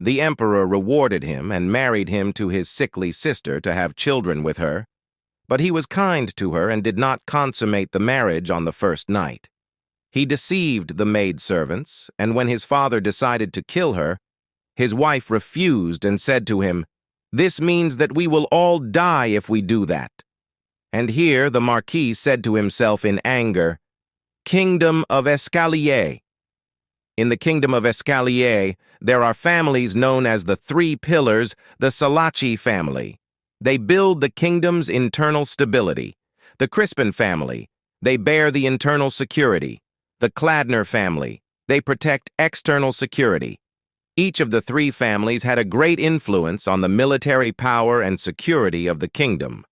The emperor rewarded him and married him to his sickly sister to have children with her, but he was kind to her and did not consummate the marriage on the first night. He deceived the maidservants, and when his father decided to kill her, his wife refused and said to him, "This means that we will all die if we do that." And here the Marquis said to himself in anger, "Kingdom of Escalier." In the kingdom of Escalier, there are families known as the Three Pillars, the Salaci family. They build the kingdom's internal stability. The Crispin family, they bear the internal security. The Cladner family, they protect external security. Each of the three families had a great influence on the military power and security of the kingdom.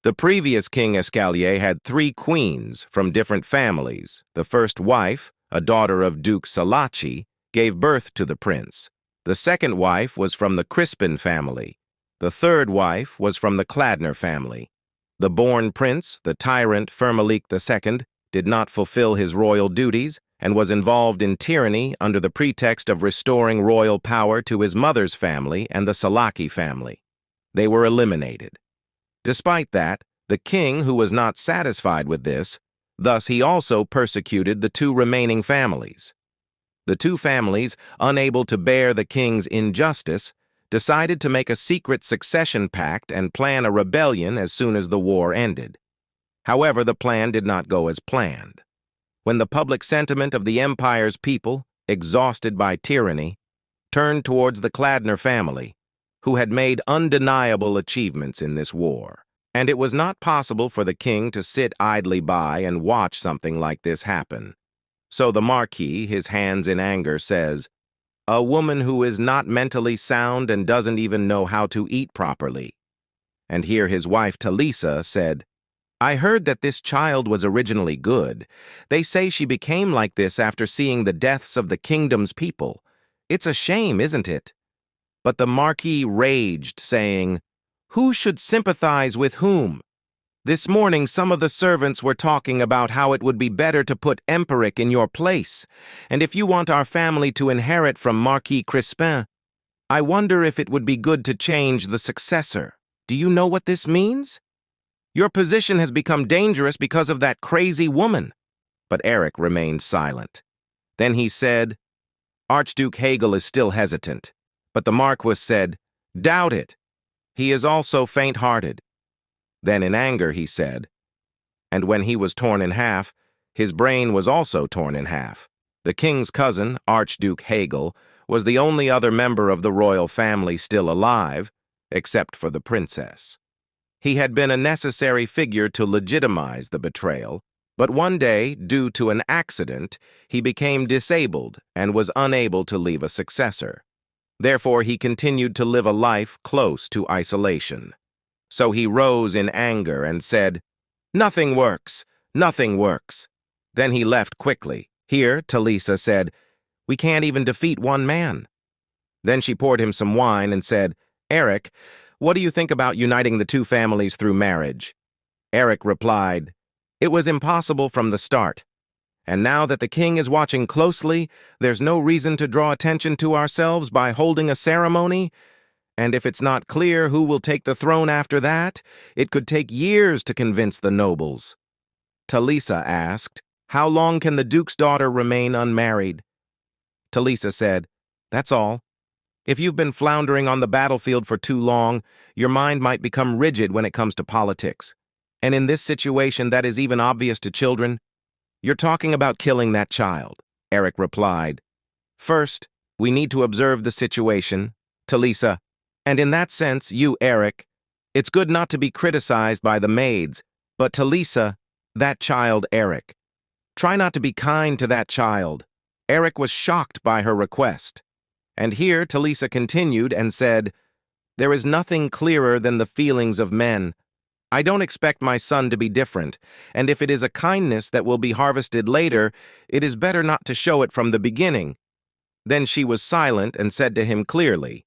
The previous King Escalier had 3 queens from different families. The first wife, a daughter of Duke Salaci, gave birth to the prince. The second wife was from the Crispin family. The third wife was from the Cladner family. The born prince, the tyrant Firmalik II, did not fulfill his royal duties and was involved in tyranny under the pretext of restoring royal power to his mother's family and the Salaci family. They were eliminated. Despite that, the king, who was not satisfied with this, thus he also persecuted the 2 remaining families. The 2 families, unable to bear the king's injustice, decided to make a secret succession pact and plan a rebellion as soon as the war ended. However, the plan did not go as planned. When the public sentiment of the empire's people, exhausted by tyranny, turned towards the Cladner family, who had made undeniable achievements in this war, and it was not possible for the king to sit idly by and watch something like this happen. So the Marquis, his hands in anger, says, "A woman who is not mentally sound and doesn't even know how to eat properly." And here his wife Talisa said, "I heard that this child was originally good. They say she became like this after seeing the deaths of the kingdom's people. It's a shame, isn't it?" But the Marquis raged, saying, "Who should sympathize with whom? This morning some of the servants were talking about how it would be better to put Empiric in your place, and if you want our family to inherit from Marquis Crispin, I wonder if it would be good to change the successor. Do you know what this means? Your position has become dangerous because of that crazy woman." But Eric remained silent. Then he said, "Archduke Hegel is still hesitant." But the Marquis said, "Doubt it. He is also faint-hearted." Then in anger he said, "And when he was torn in half, his brain was also torn in half." The king's cousin, Archduke Hegel, was the only other member of the royal family still alive, except for the princess. He had been a necessary figure to legitimize the betrayal, but one day, due to an accident, he became disabled and was unable to leave a successor. Therefore, he continued to live a life close to isolation. So he rose in anger and said, "Nothing works, nothing works." Then he left quickly. Here, Talisa said, "We can't even defeat one man." Then she poured him some wine and said, "Eric, what do you think about uniting the 2 families through marriage?" Eric replied, "It was impossible from the start. And now that the king is watching closely, there's no reason to draw attention to ourselves by holding a ceremony. And if it's not clear who will take the throne after that, it could take years to convince the nobles." Talisa asked, "How long can the duke's daughter remain unmarried?" Talisa said, "That's all. If you've been floundering on the battlefield for too long, your mind might become rigid when it comes to politics. And in this situation that is even obvious to children, you're talking about killing that child," Eric replied. "First, we need to observe the situation, Talisa, and in that sense, you, Eric, it's good not to be criticized by the maids, but Talisa, that child, Eric. Try not to be kind to that child." Eric was shocked by her request. And here Talisa continued and said, "There is nothing clearer than the feelings of men. I don't expect my son to be different, and if it is a kindness that will be harvested later, it is better not to show it from the beginning." Then she was silent and said to him clearly,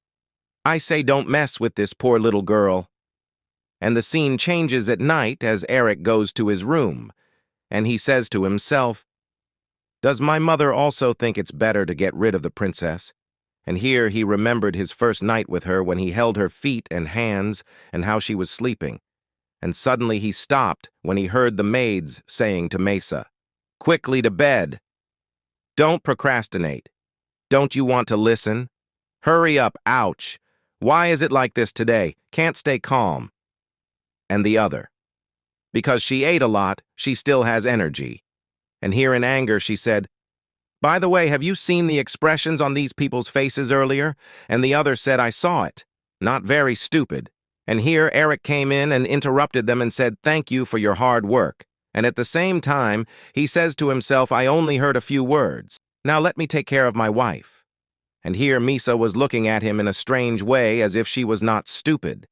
"I say don't mess with this poor little girl." And the scene changes at night as Eric goes to his room, and he says to himself, "Does my mother also think it's better to get rid of the princess? And here he remembered his first night with her when he held her feet and hands and how she was sleeping. And suddenly he stopped when he heard the maids saying to Mesa, "Quickly to bed. Don't procrastinate. Don't you want to listen? Hurry up, ouch. Why is it like this today? Can't stay calm." And the other, "Because she ate a lot, she still has energy." And here in anger she said, "By the way, have you seen the expressions on these people's faces earlier?" And the other said, "I saw it. Not very stupid." And here Eric came in and interrupted them and said, "Thank you for your hard work." And at the same time, he says to himself, "I only heard a few words. Now let me take care of my wife." And here Misa was looking at him in a strange way as if she was not stupid.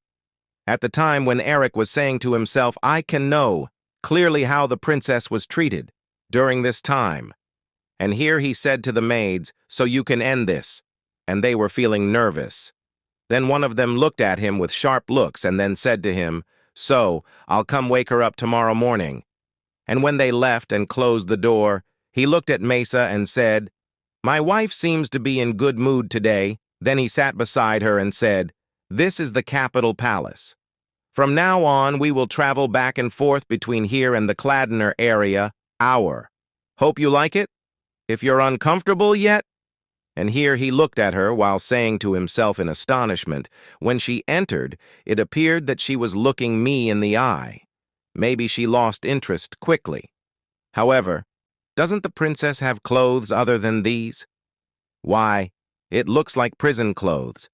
At the time when Eric was saying to himself, "I can know clearly how the princess was treated during this time." And here he said to the maids, "So you can end this." And they were feeling nervous. Then one of them looked at him with sharp looks and then said to him, "So, I'll come wake her up tomorrow morning." And when they left and closed the door, he looked at Mesa and said, "My wife seems to be in good mood today." Then he sat beside her and said, "This is the capital palace. From now on, we will travel back and forth between here and the Kladner area, hour. Hope you like it? If you're uncomfortable yet?" And here he looked at her while saying to himself in astonishment, when she entered, it appeared that she was looking me in the eye. Maybe she lost interest quickly. However, doesn't the princess have clothes other than these? Why, it looks like prison clothes.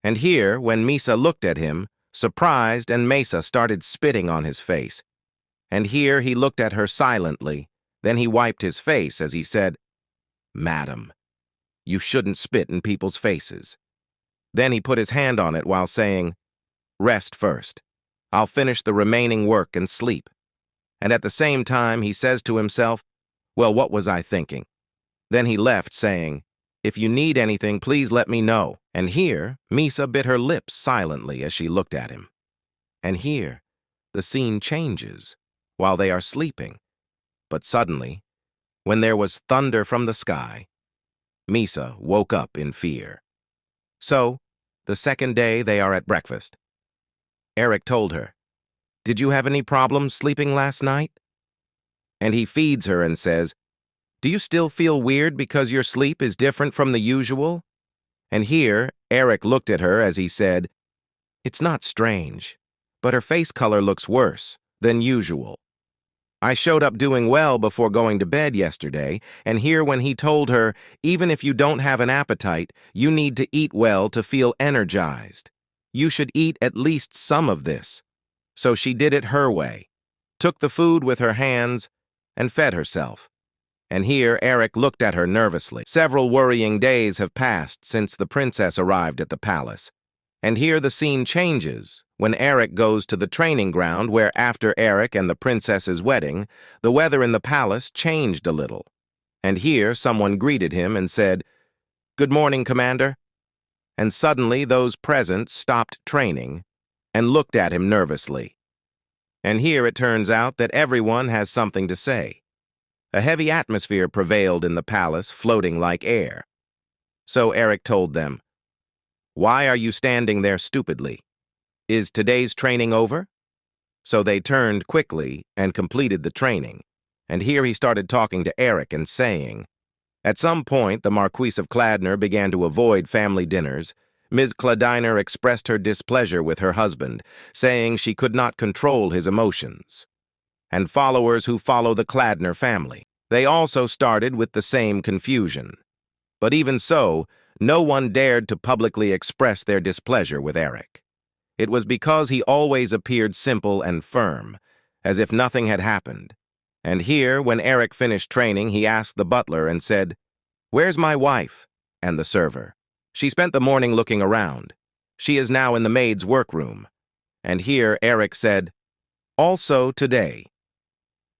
And here, when Misa looked at him, surprised, and Mesa started spitting on his face. And here he looked at her silently. Then he wiped his face as he said, "Madam, you shouldn't spit in people's faces." Then he put his hand on it while saying, "Rest first. I'll finish the remaining work and sleep." And at the same time, he says to himself, "Well, what was I thinking?" Then he left, saying, "If you need anything, please let me know." And here, Misa bit her lips silently as she looked at him. And here, the scene changes while they are sleeping. But suddenly, when there was thunder from the sky, Misa woke up in fear. So, the second day they are at breakfast. Eric told her, "Did you have any problems sleeping last night?" And he feeds her and says, "Do you still feel weird because your sleep is different from the usual?" And here, Eric looked at her as he said, "It's not strange, but her face color looks worse than usual. I showed up doing well before going to bed yesterday," and here when he told her, "Even if you don't have an appetite, you need to eat well to feel energized. You should eat at least some of this." So she did it her way, took the food with her hands, and fed herself. And here Eric looked at her nervously. Several worrying days have passed since the princess arrived at the palace. And here the scene changes when Eric goes to the training ground where after Eric and the princess's wedding, the weather in the palace changed a little. And here someone greeted him and said, "Good morning, Commander." And suddenly those present stopped training and looked at him nervously. And here it turns out that everyone has something to say. A heavy atmosphere prevailed in the palace, floating like air. So Eric told them, "Why are you standing there stupidly? Is today's training over?" So they turned quickly and completed the training. And here he started talking to Eric and saying, "At some point, the Marquise of Kladner began to avoid family dinners. Ms. Kladiner expressed her displeasure with her husband, saying she could not control his emotions. And followers who follow the Kladner family, they also started with the same confusion. But even so, no one dared to publicly express their displeasure with Eric. It was because he always appeared simple and firm, as if nothing had happened. And here, when Eric finished training, he asked the butler and said, "Where's my wife?" And the server, "She spent the morning looking around. She is now in the maid's workroom." And here Eric said, "Also today."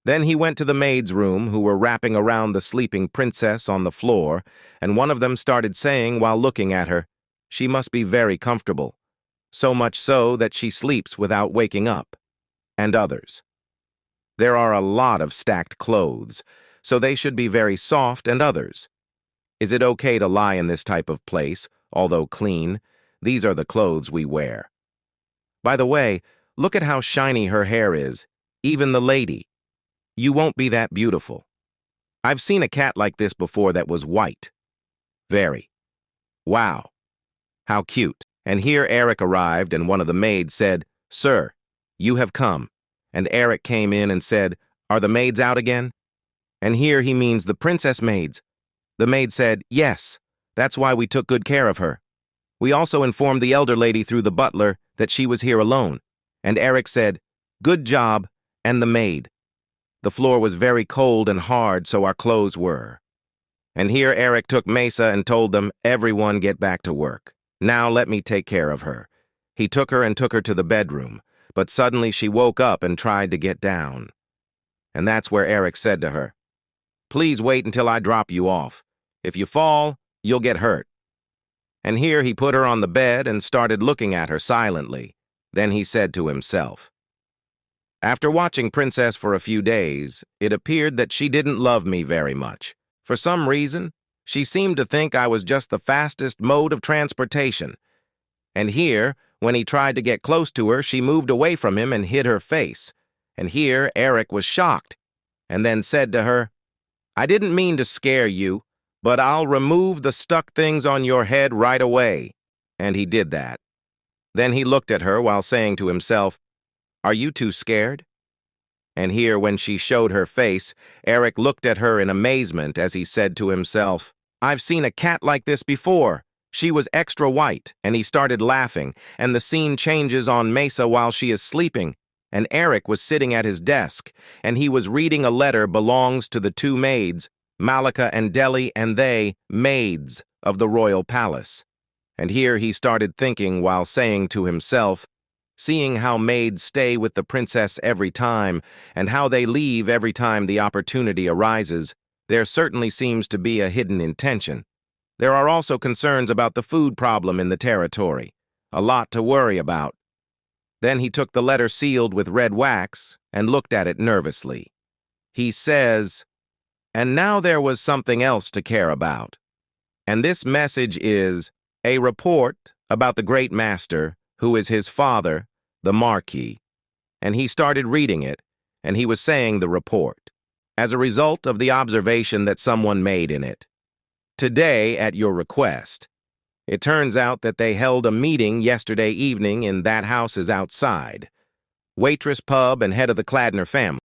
Then he went to the maids' room, who were wrapping around the sleeping princess on the floor, and one of them started saying while looking at her, "She must be very comfortable, so much so that she sleeps without waking up." And others, "There are a lot of stacked clothes, so they should be very soft," and others, "Is it okay to lie in this type of place, although clean. These are the clothes we wear. By the way, look at how shiny her hair is, even the lady. You won't be that beautiful. I've seen a cat like this before that was white. Very. Wow. How cute. And here Eric arrived, and one of the maids said, "Sir, you have come." And Eric came in and said, "Are the maids out again?" And here he means the princess maids. The maid said, "Yes, that's why we took good care of her. We also informed the elder lady through the butler that she was here alone." And Eric said, "Good job," and the maid. The floor was very cold and hard, so our clothes were. And here Eric took Mesa and told them, "Everyone get back to work. Now let me take care of her." He took her to the bedroom, but suddenly she woke up and tried to get down. And that's where Eric said to her, "Please wait until I drop you off. If you fall, you'll get hurt." And here he put her on the bed and started looking at her silently. Then he said to himself, "After watching Princess for a few days, it appeared that she didn't love me very much. For some reason, she seemed to think I was just the fastest mode of transportation." And here, when he tried to get close to her, she moved away from him and hid her face. And here Eric was shocked, and then said to her, "I didn't mean to scare you, but I'll remove the stuck things on your head right away." And he did that. Then he looked at her while saying to himself, "Are you too scared?" And here, when she showed her face, Eric looked at her in amazement as he said to himself, "I've seen a cat like this before. She was extra white," and he started laughing, and the scene changes on Mesa while she is sleeping, and Eric was sitting at his desk, and he was reading a letter belongs to the two maids, Malika and Deli, and they, maids of the royal palace. And here he started thinking while saying to himself, seeing how maids stay with the princess every time, and how they leave every time the opportunity arises, there certainly seems to be a hidden intention. There are also concerns about the food problem in the territory. A lot to worry about. Then he took the letter sealed with red wax and looked at it nervously. He says, "And now there was something else to care about. And this message is a report about the great master, who is his father, the Marquis." And he started reading it, and he was saying the report, as a result of the observation that someone made in it. "Today, at your request, it turns out that they held a meeting yesterday evening in that house's outside. Waitress pub and head of the Cladner family.